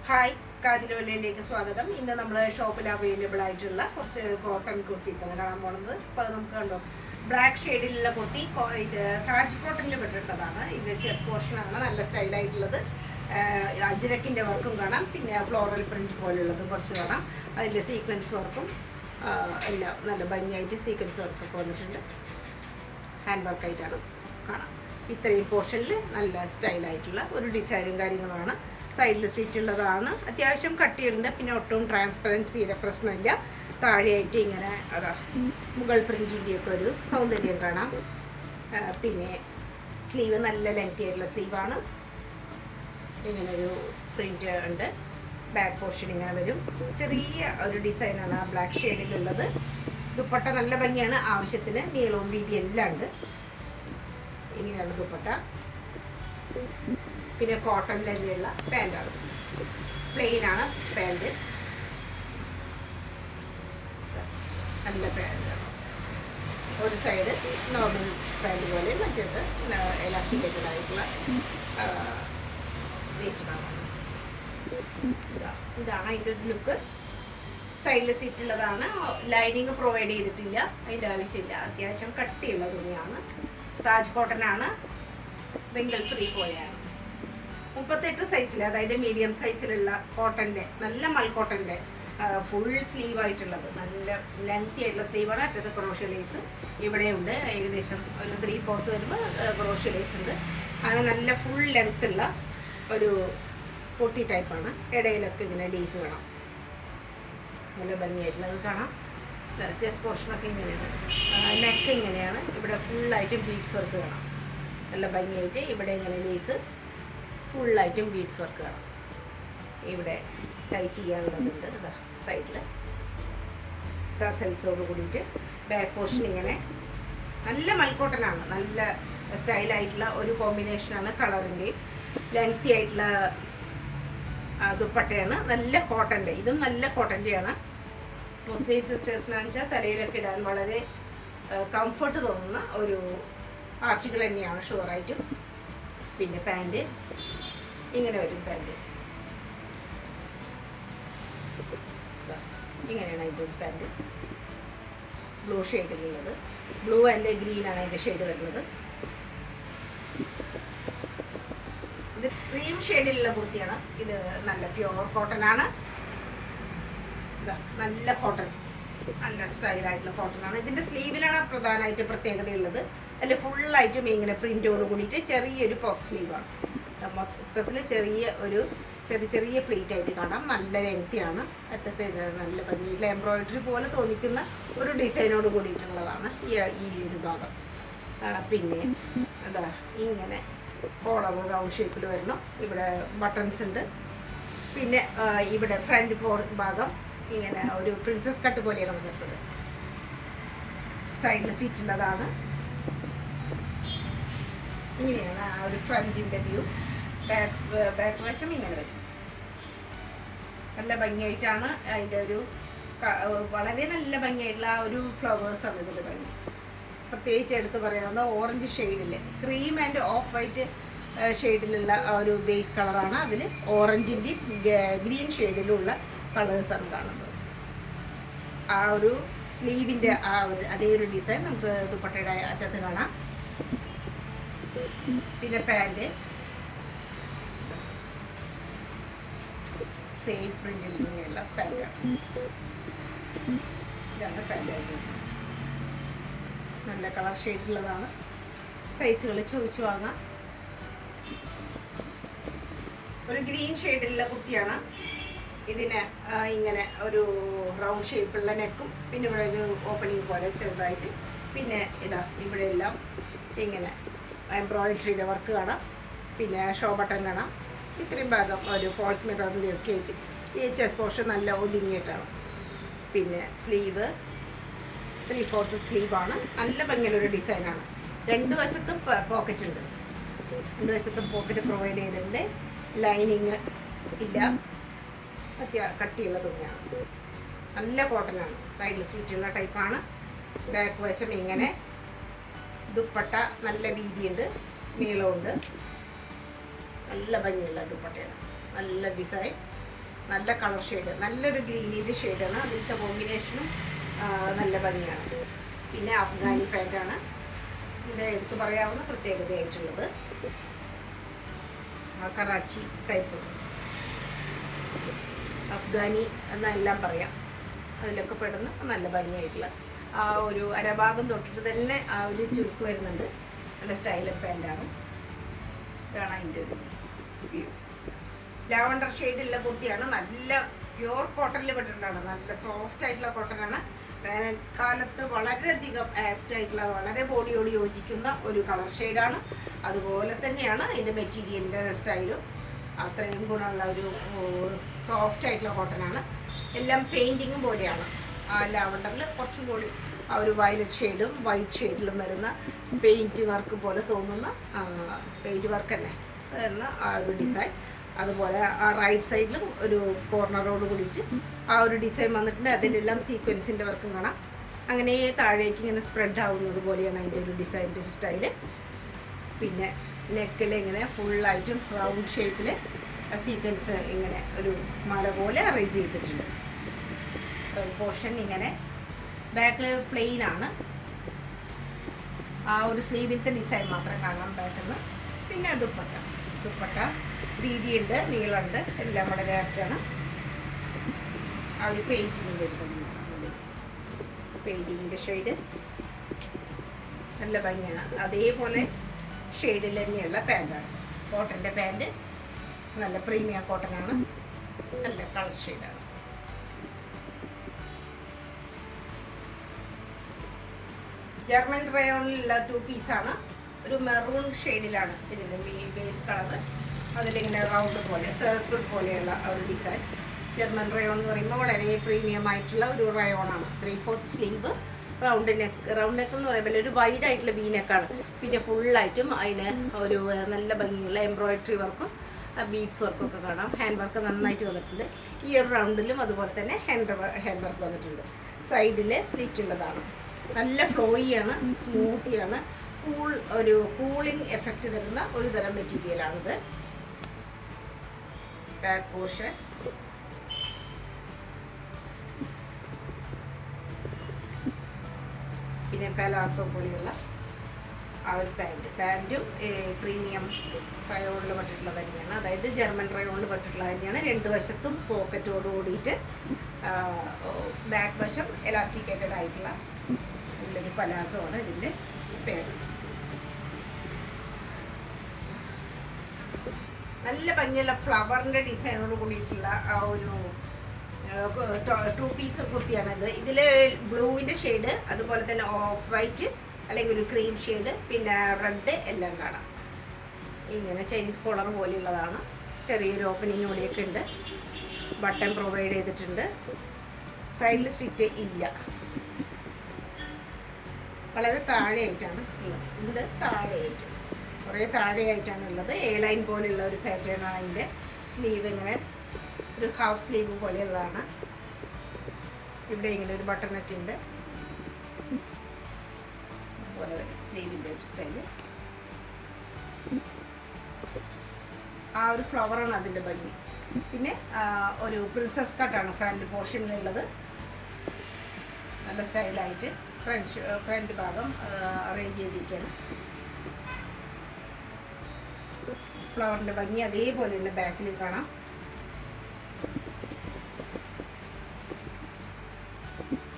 Hi, കാതിലോലയിലേക്ക് സ്വാഗതം. ഇന്ന് നമ്മൾ ഷോപ്പിൽ അവൈലബിൾ ആയിട്ടുള്ള കുറച്ച് കോട്ടൺ കുർത്തീസാണ് കാണാൻ പോകുന്നത്. അപ്പോൾ അത് നമുക്ക് കണ്ടോ, ബ്ലാക്ക് ഷെയ്ഡിലുള്ള കുർത്തി. ഇത് താജ് കോട്ടണിൽ പെട്ടിട്ടതാണ്. ഇത് ചെസ്റ്റ് പോർഷനാണ്, നല്ല സ്റ്റൈലായിട്ടുള്ളത്. അജ്രക്കിൻ്റെ വർക്കും കാണാം, പിന്നെ ഫ്ലോറൽ പ്രിൻറ്റ് പോലുള്ളതും കുറച്ച് കാണാം. അതിൻ്റെ സീക്വൻസ് വർക്കും എല്ലാം നല്ല ഭംഗിയായിട്ട് സീക്വൻസ് വർക്കൊക്കെ വന്നിട്ടുണ്ട്. ഹാൻഡ് വർക്കായിട്ടാണ് കാണാം. ഇത്രയും പോർഷനിൽ നല്ല സ്റ്റൈലായിട്ടുള്ള ഒരു ഡിസൈനും കാര്യങ്ങളുമാണ്. സൈഡിൽ സീറ്റുള്ളതാണ്, അത്യാവശ്യം കട്ടിയുണ്ട്, പിന്നെ ഒട്ടും ട്രാൻസ്പെറൻസിയുടെ പ്രശ്നമില്ല. താഴെയായിട്ട് ഇങ്ങനെ അതാ മുകൾ പ്രിൻറ്റിൻ്റെയൊക്കെ ഒരു സൗന്ദര്യം കാണാം. പിന്നെ സ്ലീവ് നല്ല ലെങ്തി ആയിട്ടുള്ള സ്ലീവാണ്. ഇങ്ങനൊരു പ്രിൻ്റ് ഉണ്ട്. ബാക്ക് പോർഷൻ ഇങ്ങനെ വരും. ചെറിയ ഒരു ഡിസൈനാണ് ആ ബ്ലാക്ക് ഷെയ്ഡിലുള്ളത്. ദുപ്പട്ട നല്ല ഭംഗിയാണ്, ആവശ്യത്തിന് നീളവും വീതി എല്ലാം ഉണ്ട്. ഇങ്ങനെയാണ് ദുപ്പട്ട. പിന്നെ കോട്ടൺ തന്നെയുള്ള പാൻറ്റാണ്, പ്ലെയിനാണ് പാൻറ്റ്. നല്ല പാൻറ്റാണ്. ഒരു സൈഡ് നോർമൽ പാൻറ്റ് പോലെ, മറ്റേത് എലാസ്റ്റിക്കേറ്റഡ് ആയിട്ടുള്ള വേസ്റ്റ് ഭാഗമാണ്. ഇതാണ് അതിൻ്റെ ഒരു ലുക്ക്. സൈഡിൽ സീറ്റുള്ളതാണ്. ലൈനിങ് പ്രൊവൈഡ് ചെയ്തിട്ടില്ല, അതിൻ്റെ ആവശ്യമില്ല. അത്യാവശ്യം കട്ടിയുള്ള തുണിയാണ്. താജ് കോട്ടനാണ്, റിങ്കിൾ ഫ്രീ പോലെയാണ്. 38 സൈസിൽ, അതായത് മീഡിയം സൈസിലുള്ള കോട്ടൻ്റെ, നല്ല മൽക്കോട്ടൻ്റെ ഫുൾ സ്ലീവ് ആയിട്ടുള്ളത്, നല്ല ലെങ്തി ആയിട്ടുള്ള സ്ലീവാണ്. അറ്റത്ത് ക്രോഷ്യ ലേസ് ഇവിടെയുണ്ട്. ഏകദേശം ഒരു 3/4 വരുമ്പോൾ ക്രോഷ്യ ലേസ് ഉണ്ട്. അങ്ങനെ നല്ല ഫുൾ ലെങ്ത്തുള്ള ഒരു കുർത്തി ടൈപ്പാണ്. ഇടയിലൊക്കെ ഇങ്ങനെ ലേസ് വേണം. നല്ല ഭംഗിയായിട്ടുള്ളത് കാണാം. ചെസ്റ്റ് പോർഷനൊക്കെ ഇങ്ങനെയാണ്. നെക്ക് ഇങ്ങനെയാണ്. ഇവിടെ ഫുള്ളായിട്ടും ബീഡ്സ് വർക്ക് കാണാം. നല്ല ഭംഗിയായിട്ട് ഇവിടെ ഇങ്ങനെ ലേസ് ഫുള്ളായിട്ടും ബീഡ്സ് വർക്ക് കാണാം. ഇവിടെ ടൈ ചെയ്യാനുള്ളതുണ്ട്. ഇതാ സൈഡിൽ ടസൽസോട് കൂടിയിട്ട്. ബാക്ക് പോർഷൻ ഇങ്ങനെ നല്ല മൽക്കോട്ടനാണ്. നല്ല സ്റ്റൈലായിട്ടുള്ള ഒരു കോമ്പിനേഷനാണ്. കളറിൻ്റെയും ലെങ്തി ആയിട്ടുള്ള ദുപ്പട്ടയാണ്. നല്ല കോട്ടൻ്റെ, ഇതും നല്ല കോട്ടൻ്റെയാണ്. മുസ്ലിം സിസ്റ്റേഴ്സിനാണെന്ന് വെച്ചാൽ തലയിലൊക്കെ ഇടാൻ വളരെ കംഫർട്ട് തോന്നുന്ന ഒരു ആർട്ടിക്കിൾ തന്നെയാണ് ഷുവറായിട്ടും. പിന്നെ പാൻറ്റ് ഇങ്ങനെ വരും. പാൻറ്റ് ഇങ്ങനെയാണ് അതിൻ്റെ ഒരു പാൻറ്റ്. ബ്ലൂ ഷെയ്ഡിലുള്ളത്. ബ്ലൂ ആൻഡ് ഗ്രീനാണ് അതിൻ്റെ ഷെയ്ഡ് വരുന്നത്. ഇത് ക്രീം ഷെയ്ഡിലുള്ള കുർത്തിയാണ്. ഇത് നല്ല പ്യുവർ കോട്ടനാണ്. നല്ല കോട്ടൺ, നല്ല സ്റ്റൈലായിട്ടുള്ള കോട്ടനാണ്. ഇതിൻ്റെ സ്ലീവിലാണ് പ്രധാനമായിട്ട് പ്രത്യേകതയുള്ളത്. അതിൽ ഫുള്ളായിട്ടും ഇങ്ങനെ പ്രിൻറ്റോട് കൂടിയിട്ട് ചെറിയൊരു പഫ് സ്ലീവാണ്. മൊത്തത്തിൽ ചെറിയ പ്ലേറ്റ് ആയിട്ട് കാണാം. നല്ല ലെങ്തിയാണ്. അറ്റത്ത് നല്ല ഭംഗിയുള്ള എംബ്രോയിഡറി പോലെ തോന്നിക്കുന്ന ഒരു ഡിസൈനോട് കൂടിയിട്ടുള്ളതാണ് ഈ ഒരു ഭാഗം. പിന്നെ എന്താ ഇങ്ങനെ കോളർ റൗണ്ട് ഷേപ്പിൽ വരുന്നു. ഇവിടെ ബട്ടൺസ് ഉണ്ട്. പിന്നെ ഇവിടെ ഫ്രണ്ട് ഭാഗം ഇങ്ങനെ ഒരു പ്രിൻസസ് കട്ട് പോലെയാണ് വന്നിട്ടുള്ളത്. സൈഡിൽ സീറ്റുള്ളതാണ്. ഇങ്ങനെയാണ് ആ ഒരു ഫ്രണ്ടിൻ്റെ വ്യൂ. ബാക്ക് വശം ഇങ്ങനെ വരും. നല്ല ഭംഗിയായിട്ടാണ് അതിൻ്റെ ഒരു വളരെ നല്ല ഭംഗിയായിട്ടുള്ള ആ ഒരു ഫ്ലവേഴ്സാണ് ഇതിൻ്റെ ഭംഗി. പ്രത്യേകിച്ച് എടുത്ത് പറയാവുന്ന ഓറഞ്ച് ഷെയ്ഡിൽ, ക്രീം ആൻഡ് ഓഫ് വൈറ്റ് ഷെയ്ഡിലുള്ള ഒരു ബേസ് കളറാണ്. അതിൽ ഓറഞ്ചിൻ്റെയും ഗ്രീൻ ഷെയ്ഡിലുള്ള കളേഴ്സാണ് കാണുന്നത്. ആ ഒരു സ്ലീവിൻ്റെ ആ ഒരു അതേ ഒരു ഡിസൈൻ നമുക്ക് ദുപ്പട്ടയുടെ അറ്റത്ത് കാണാം. പിന്നെ പാൻറ്റ് സെയിം പ്രിന്റിൽ ഇങ്ങനെയുള്ള പാൻറ്റാണ്. ഇതാണ് പാൻറ്റായിട്ട്. നല്ല കളർ ഷെയ്ഡിലുള്ളതാണ്. സൈസുകൾ ചോദിച്ചു വാങ്ങാം. ഒരു ഗ്രീൻ ഷെയ്ഡിലുള്ള കുർത്തിയാണ്. ഇതിന് ഇങ്ങനെ ഒരു റൗണ്ട് ഷേപ്പുള്ള നെക്കും, പിന്നെ ഇവിടെ ഒരു ഓപ്പണിങ് പോലെ ചെറുതായിട്ട്, പിന്നെ ഇതാ ഇവിടെ എല്ലാം ഇങ്ങനെ എംബ്രോയിഡറിയുടെ വർക്ക് കാണാം. പിന്നെ ഷോ ബട്ടൺ കാണാം. ഇത്രയും ഭാഗം ഒരു ഫോൾസ് മിററിൻ്റെ ഒക്കെ ആയിട്ട് ഈ ചെസ്റ്റ് പോർഷൻ നല്ല ഒതുങ്ങിയിട്ടാണ്. പിന്നെ സ്ലീവ് 3/4 സ്ലീവാണ്. നല്ല ഭംഗിയുള്ളൊരു ഡിസൈനാണ്. രണ്ട് വശത്തും പോക്കറ്റ് ഉണ്ട്. രണ്ട് വശത്തും പോക്കറ്റ് പ്രൊവൈഡ് ചെയ്തിട്ടുണ്ട്. ലൈനിങ് ഇല്ല, കട്ടിയുള്ള തുണിയാണ്. നല്ല കോട്ടനാണ്. സൈഡിൽ സീറ്റുള്ള ടൈപ്പാണ്. ബാക്ക് വശം ഇങ്ങനെ. ദുപ്പട്ട നല്ല വീതിയുണ്ട്, നീളമുണ്ട്. നല്ല ഭംഗിയുള്ള ദുപ്പട്ടയാണ്. നല്ല ഡിസൈൻ. നല്ല കളർ ഷെയ്ഡ്, നല്ലൊരു ഗ്രീനിൻ്റെ ഷെയ്ഡാണ്. അതിലത്തെ കോമ്പിനേഷനും നല്ല ഭംഗിയാണ്. പിന്നെ അഫ്ഗാനി പാൻറ്റാണ് ഇതിൻ്റെ എടുത്ത് പറയാവുന്ന പ്രത്യേകതയായിട്ടുള്ളത്. കറാച്ചി ടൈപ്പ് അഫ്ഗാനി എന്നെല്ലാം പറയാം. അതിലൊക്കെ പെടുന്ന നല്ല ഭംഗിയായിട്ടുള്ള ആ ഒരു അരഭാഗം തൊട്ടിട്ട് തന്നെ ആ ഒരു ചുരുക്ക് വരുന്നുണ്ട്. നല്ല സ്റ്റൈലൻ പാൻറ്റാണ്. ഇതാണ് അതിൻ്റെ ഒരു വ്യൂ. ലാവണ്ടർ ഷെയ്ഡുള്ള കുർത്തിയാണ്. നല്ല പ്യുവർ കോട്ടണിൽ പെട്ടിട്ടുള്ളതാണ്. നല്ല സോഫ്റ്റ് ആയിട്ടുള്ള കോട്ടനാണ്. വേനൽക്കാലത്ത് വളരെയധികം ആപ്റ്റായിട്ടുള്ള, വളരെ ബോഡിയോട് യോജിക്കുന്ന ഒരു കളർ ഷെയ്ഡാണ്. അതുപോലെ തന്നെയാണ് അതിൻ്റെ മെറ്റീരിയലിൻ്റെ സ്റ്റൈലും. അത്രയും ഗുണമുള്ള ഒരു സോഫ്റ്റ് ആയിട്ടുള്ള കോട്ടനാണ്. എല്ലാം പെയിൻറ്റിങ്ങും പോലെയാണ്. ആ ലാവണ്ടറിൽ കുറച്ചും കൂടി ആ ഒരു വയലറ്റ് ഷെയ്ഡും വൈറ്റ് ഷെയ്ഡിലും വരുന്ന പെയിൻറ്റ് വർക്ക് പോലെ തോന്നുന്ന പെയിൻറ്റ് വർക്ക് തന്നെ വരുന്ന ആ ഒരു ഡിസൈൻ. അതുപോലെ ആ റൈറ്റ് സൈഡിലും ഒരു കോർണറോട് കൂടിയിട്ട് ആ ഒരു ഡിസൈൻ വന്നിട്ടുണ്ട്. അതിലെല്ലാം സീക്വൻസിൻ്റെ വർക്കും കാണാം. അങ്ങനെ താഴേക്ക് ഇങ്ങനെ സ്പ്രെഡ് ആവുന്നത് പോലെയാണ് അതിൻ്റെ ഒരു ഡിസൈൻ്റെ ഒരു സ്റ്റൈല്. പിന്നെ നെക്കിൽ ഇങ്ങനെ ഫുള്ളായിട്ടും റൗണ്ട് ഷേപ്പിൽ സീക്വൻസ് ഇങ്ങനെ ഒരു മല പോലെ അറേഞ്ച് ചെയ്തിട്ടുണ്ട്. പോർഷൻ ഇങ്ങനെ ബാക്കിൽ പ്ലെയിൻ ആണ്. ആ ഒരു സ്ലീവിലത്തെ ഡിസൈൻ മാത്രം കാണാൻ ബാക്കിൽ. പിന്നെ ദുപ്പട്ട വീതിയുണ്ട്, നീളമുണ്ട്, എല്ലാം വളരെ ആപ്റ്റാണ്. ആ ഒരു പെയിൻറ്റിങ്ങിൻ്റെ ഒരു പെയിൻറ്റിങ്ങിൻ്റെ ഷെയ്ഡ് നല്ല ഭംഗിയാണ്. അതേപോലെ ഷെയ്ഡിൽ തന്നെയുള്ള പാൻറ്റാണ്. കോട്ടൻ്റെ പാൻറ്റ് നല്ല പ്രീമിയം കോട്ടനാണ്. നല്ല കളർ ഷെയ്ഡാണ്. ജർമ്മൻ റയോണിലുള്ള 2 പീസാണ്. ഒരു മെറൂൺ ഷെയ്ഡിലാണ് ഇതിൻ്റെ ബേസ് കളർ. അതിലിങ്ങനെ റൗണ്ട് പോലെ സർക്കിൾ പോലെയുള്ള ഒരു ഡിസൈൻ. ജർമ്മൻ റയോൺ എന്ന് പറയുമ്പോൾ വളരെ പ്രീമിയം ആയിട്ടുള്ള ഒരു റയോണാണ്. 3/4 സ്ലീവ്, റൗണ്ട് നെക്ക് എന്ന് പറയുമ്പോൾ ഒരു വൈഡ് ആയിട്ടുള്ള വി നെക്കാണ്. പിന്നെ ഫുള്ളായിട്ടും അതിന് ഒരു നല്ല ഭംഗിയുള്ള എംബ്രോയിഡറി വർക്കും ബീഡ്സ് വർക്കും ഒക്കെ കാണാം. ഹാൻഡ് വർക്ക് നന്നായിട്ട് വന്നിട്ടുണ്ട്. ഈ ഒരു റൗണ്ടിലും അതുപോലെ തന്നെ ഹാൻഡ് വർക്ക് വന്നിട്ടുണ്ട്. സൈഡിൽ സ്ലിറ്റ് ഉള്ളതാണ്. നല്ല ഫ്ലോയിയാണ്, സ്മൂത്തിയാണ്. ഒരു കൂളിംഗ് എഫക്റ്റ് തരുന്ന ഒരു തരം മെറ്റീരിയലാണിത്. ബാക്ക് പോർഷൻ പിന്നെ പലാസോ പോലെയുള്ള ആ ഒരു പാൻറ്റും പ്രീമിയം റയോണിൽ പെട്ടിട്ടുള്ള തന്നെയാണ്. അതായത് ജർമ്മൻ റയോണിൽ പെട്ടിട്ടുള്ള തന്നെയാണ്. 2 വശത്തും പോക്കറ്റോട് കൂടിയിട്ട് ബാക്ക് വശം എലാസ്റ്റിക്കേറ്റഡ് ആയിട്ടുള്ള നല്ലൊരു പലാസോ ആണ് ഇതിൻ്റെ പേര്. നല്ല ഭംഗിയുള്ള ഫ്ലവറിൻ്റെ ഡിസൈനോട് കൂടിയിട്ടുള്ള ആ ഒരു 2 പീസ് കുർത്തിയാണിത്. ഇതിൽ ബ്ലൂവിൻ്റെ ഷെയ്ഡ്, അതുപോലെ തന്നെ ഓഫ് വൈറ്റ് അല്ലെങ്കിൽ ഒരു ക്രീം ഷെയ്ഡ്, പിന്നെ റെഡ് എല്ലാം കാണാം. ഇങ്ങനെ ചൈനീസ് കോളർ പോലെയുള്ളതാണ്. ചെറിയൊരു ഓപ്പണിങ് കൂടിയൊക്കെ ഉണ്ട്. ബട്ടൺ പ്രൊവൈഡ് ചെയ്തിട്ടുണ്ട്. സൈഡിൽ സ്റ്റിച്ച് ഇല്ല. വളരെ താഴെയായിട്ടാണ് ഉള്ളത്. താഴെയായിട്ട് കുറേ താഴെയായിട്ടാണ് ഉള്ളത്. ലൈൻ പോലെയുള്ള ഒരു പാറ്റേൺ ആണ് അതിൻ്റെ. സ്ലീവ് ഇങ്ങനെ ഒരു ഹാഫ് സ്ലീവ് പോലെയുള്ളതാണ്. ഇവിടെ ഇങ്ങനെ ഒരു ബട്ടണൊക്കെ ഉണ്ട്. അതുപോലെ വരും സ്ലീവിൻ്റെ ഒരു സ്റ്റൈല്. ആ ഒരു ഫ്ലവറാണ് അതിൻ്റെ ഭംഗി. പിന്നെ ഒരു പ്രിൻസസ് കട്ടാണ് ഫ്രണ്ട് പോർഷനിലുള്ളത്. നല്ല സ്റ്റൈലായിട്ട് ഫ്രണ്ട് ഭാഗം അറേഞ്ച് ചെയ്തിരിക്കുകയാണ്. ഫ്ലവറിൻ്റെ ഭംഗി അതേപോലെ തന്നെ ബാക്കിൽ കാണാം.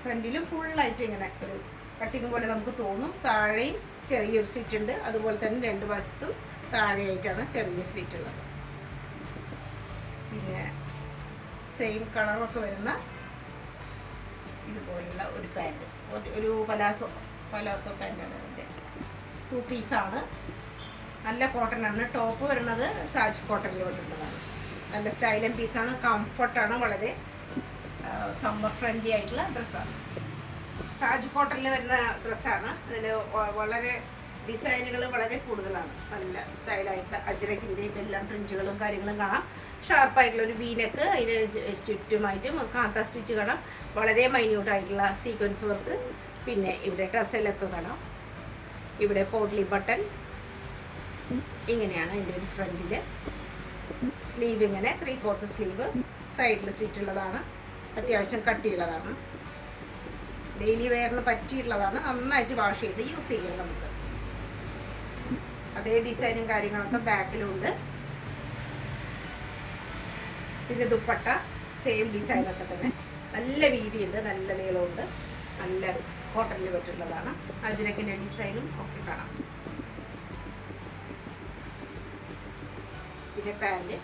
ഫ്രണ്ടിലും ഫുള്ളായിട്ട് ഇങ്ങനെ ഒരു കട്ടിങ് പോലെ നമുക്ക് തോന്നും. താഴെയും ചെറിയൊരു സ്ലിറ്റ് ഉണ്ട്. അതുപോലെ തന്നെ 2 വശത്തും താഴെയായിട്ടാണ് ചെറിയ സ്ലിറ്റ് ഉള്ളത്. പിന്നെ സെയിം കളറൊക്കെ വരുന്ന ഇതുപോലുള്ള ഒരു പാൻറ്റ്, ഒരു പലാസോ പാൻറ്റാണ് അതിൻ്റെ. 2 പീസാണ്. നല്ല കോട്ടനാണ്. ടോപ്പ് വരുന്നത് താജ് കോട്ടണിൽ വരുന്നതാണ്. നല്ല സ്റ്റൈലൻ പീസാണ്. കംഫർട്ടാണ്. വളരെ സമ്മർ ഫ്രണ്ട്ലി ആയിട്ടുള്ള ഡ്രസ്സാണ്. താജ് കോട്ടണിൽ വരുന്ന ഡ്രസ്സാണ്. അതിൽ വളരെ ഡിസൈനുകൾ വളരെ കൂടുതലാണ്. നല്ല സ്റ്റൈലായിട്ടുള്ള അജ്രക്കിൻ്റെയും എല്ലാം ഫ്രിഞ്ചുകളും കാര്യങ്ങളും കാണാം. ഷാർപ്പായിട്ടുള്ളൊരു വീനക്ക്, അതിന് ചുറ്റുമായിട്ടും കാന്ത സ്റ്റിച്ച് കാണാം. വളരെ മൈന്യൂട്ടായിട്ടുള്ള സീക്വൻസ് വർക്ക്. പിന്നെ ഇവിടെ ടസലൊക്കെ കാണാം. ഇവിടെ പോട്ട്ലി ബട്ടൺ. ഇങ്ങനെയാണ് അതിൻ്റെ ഒരു ഫ്രണ്ടിൽ സ്ലീവ് ഇങ്ങനെ 3/4 സ്ലീവ്, സൈഡിൽ സ്ലിറ്റ് ഉള്ളതാണ്, അത്യാവശ്യം കട്ടിയുള്ളതാണ്, ഡെയിലി വെയറിന് പറ്റിയിട്ടുള്ളതാണ്. നന്നായിട്ട് വാഷ് ചെയ്ത് യൂസ് ചെയ്യാം നമുക്ക്. അതേ ഡിസൈനും കാര്യങ്ങളൊക്കെ ബാക്കിലുണ്ട്. പിന്നെ ദുപ്പട്ട സെയിം ഡിസൈനൊക്കെ തന്നെ, നല്ല വീതിയുണ്ട്, നല്ല നീളമുണ്ട്, നല്ല കോട്ടണിൽ പറ്റുള്ളതാണ്. അജ്രക്കിൻ്റെ ഡിസൈനും ഒക്കെ കാണാം. പിന്നെ പാൻറ്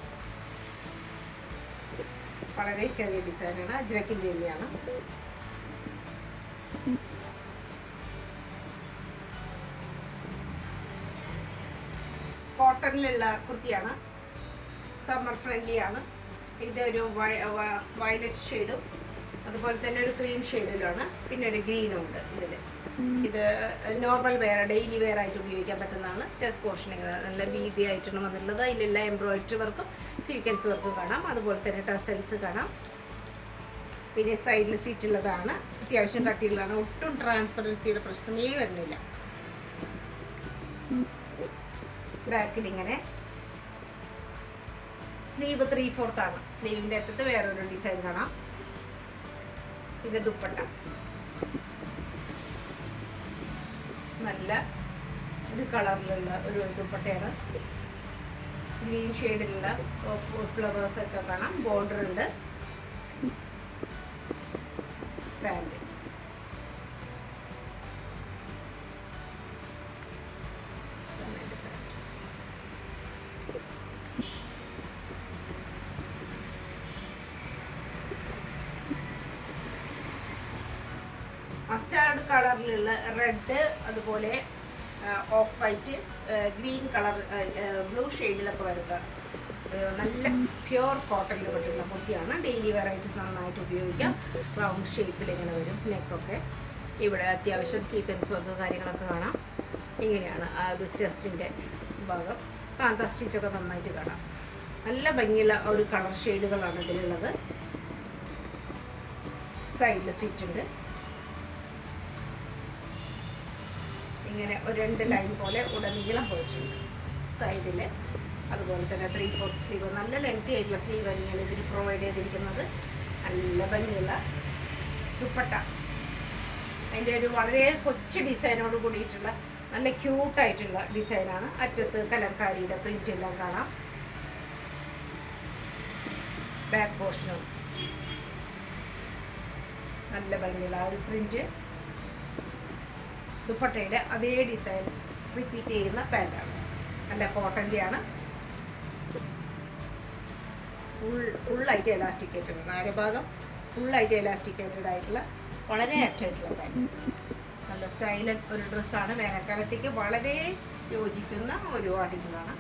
വളരെ ചെറിയ ഡിസൈനാണ്, അജ്രക്കിൻ്റെ തന്നെയാണ്. കോട്ടണിലുള്ള കുർത്തിയാണ്, സമ്മർ ഫ്രണ്ട്ലി ആണ്. ഇതൊരു വയലറ്റ് ഷെയ്ഡും അതുപോലെ തന്നെ ഒരു ക്രീം ഷെയ്ഡിലുമാണ്, പിന്നെ ഒരു ഗ്രീനും ഉണ്ട് ഇതിൽ. ഇത് നോർമൽ വെയർ, ഡെയിലി വെയർ ആയിട്ട് ഉപയോഗിക്കാൻ പറ്റുന്നതാണ്. ചെസ്റ്റ് പോർഷനിങ് നല്ല വീതി ആയിട്ടാണ് വന്നിട്ടുള്ളത്. അതിലെല്ലാം എംബ്രോയിഡറി വർക്കും സീക്വൻസ് വർക്കും കാണാം, അതുപോലെ തന്നെ ടസൽസ് കാണാം. പിന്നെ സൈഡിൽ സ്റ്റിച്ച് ഉള്ളതാണ്, അത്യാവശ്യം കട്ടിയുള്ളതാണ്. ഒട്ടും ട്രാൻസ്പെറൻസിയുടെ പ്രശ്നമേ വരുന്നില്ല. ബാക്കിൽ ഇങ്ങനെ സ്ലീവ് 3/4 ആണ്. സ്ലീവിൻ്റെ അറ്റത്ത് വേറൊരു ഡിസൈൻ കാണാം. പിന്നെ ദുപ്പട്ട നല്ല ഒരു കളറിലുള്ള ഒരു ദുപ്പട്ടയാണ്, ഗ്രീൻ ഷെയ്ഡിലുള്ള ഫ്ലവേഴ്സ് ഒക്കെ കാണാം. ബോർഡർ ഉണ്ട്. പാൻറ് മസ്റ്റാർഡ് കളറിലുള്ള റെഡ്, അതുപോലെ off white, green colour, blue ഷെയ്ഡിലൊക്കെ വരുന്ന നല്ല പ്യുവർ കോട്ടണിൽ പറ്റുന്ന കുർത്തിയാണ്. ഡെയിലി വെയറായിട്ട് നന്നായിട്ട് ഉപയോഗിക്കാം. റൗണ്ട് ഷേപ്പിൽ ഇങ്ങനെ വരും നെക്കൊക്കെ. ഇവിടെ അത്യാവശ്യം സീക്വൻസ് വർക്ക് കാര്യങ്ങളൊക്കെ കാണാം. ഇങ്ങനെയാണ് ആ ഒരു ചെസ്റ്റിൻ്റെ ഭാഗം. കാന്ത സ്റ്റിച്ചൊക്കെ നന്നായിട്ട് കാണാം. നല്ല ഭംഗിയുള്ള ഒരു കളർ ഷെയ്ഡുകളാണ് ഇതിലുള്ളത്. സൈഡിൽ സ്റ്റിച്ച് ഉണ്ട്. ഇങ്ങനെ ഒരു 2 ലൈൻ പോലെ ഉടനീളം പോയിട്ടുണ്ട് സൈഡിൽ. അതുപോലെ തന്നെ 3/4 സ്ലീവ്, നല്ല ലെങ്തി ആയിട്ടുള്ള സ്ലീവ് തന്നെയാണ് ഇതിന് പ്രൊവൈഡ് ചെയ്തിരിക്കുന്നത്. നല്ല ഭംഗിയുള്ള ദുപ്പട്ട, അതിൻ്റെ ഒരു വളരെ കൊച്ചു ഡിസൈനോട് കൂടിയിട്ടുള്ള നല്ല ക്യൂട്ടായിട്ടുള്ള ഡിസൈനാണ്. അറ്റത്ത് കലംകാരിയുടെ പ്രിന്റ് എല്ലാം കാണാം. ബാക്ക് പോർഷനും നല്ല ഭംഗിയുള്ള ആ ഒരു പ്രിന്റ്. ദുപ്പട്ടയുടെ അതേ ഡിസൈൻ റിപ്പീറ്റ് ചെയ്യുന്ന പാൻറ്റാണ്. നല്ല കോട്ടൻ്റെയാണ്. ഫുള്ളായിട്ട് എലാസ്റ്റിക്കേറ്റഡ് ആണ്. അരഭാഗം ഫുള്ളായിട്ട് എലാസ്റ്റിക്കേറ്റഡ് ആയിട്ടുള്ള വളരെ ആക്റ്റായിട്ടുള്ള പാൻറ്റ്. നല്ല സ്റ്റൈലൻ ഒരു ഡ്രസ്സാണ്. വേനൽക്കാലത്തേക്ക് വളരെ യോജിക്കുന്ന ഒരു ആർട്ടിക്കിളാണ്.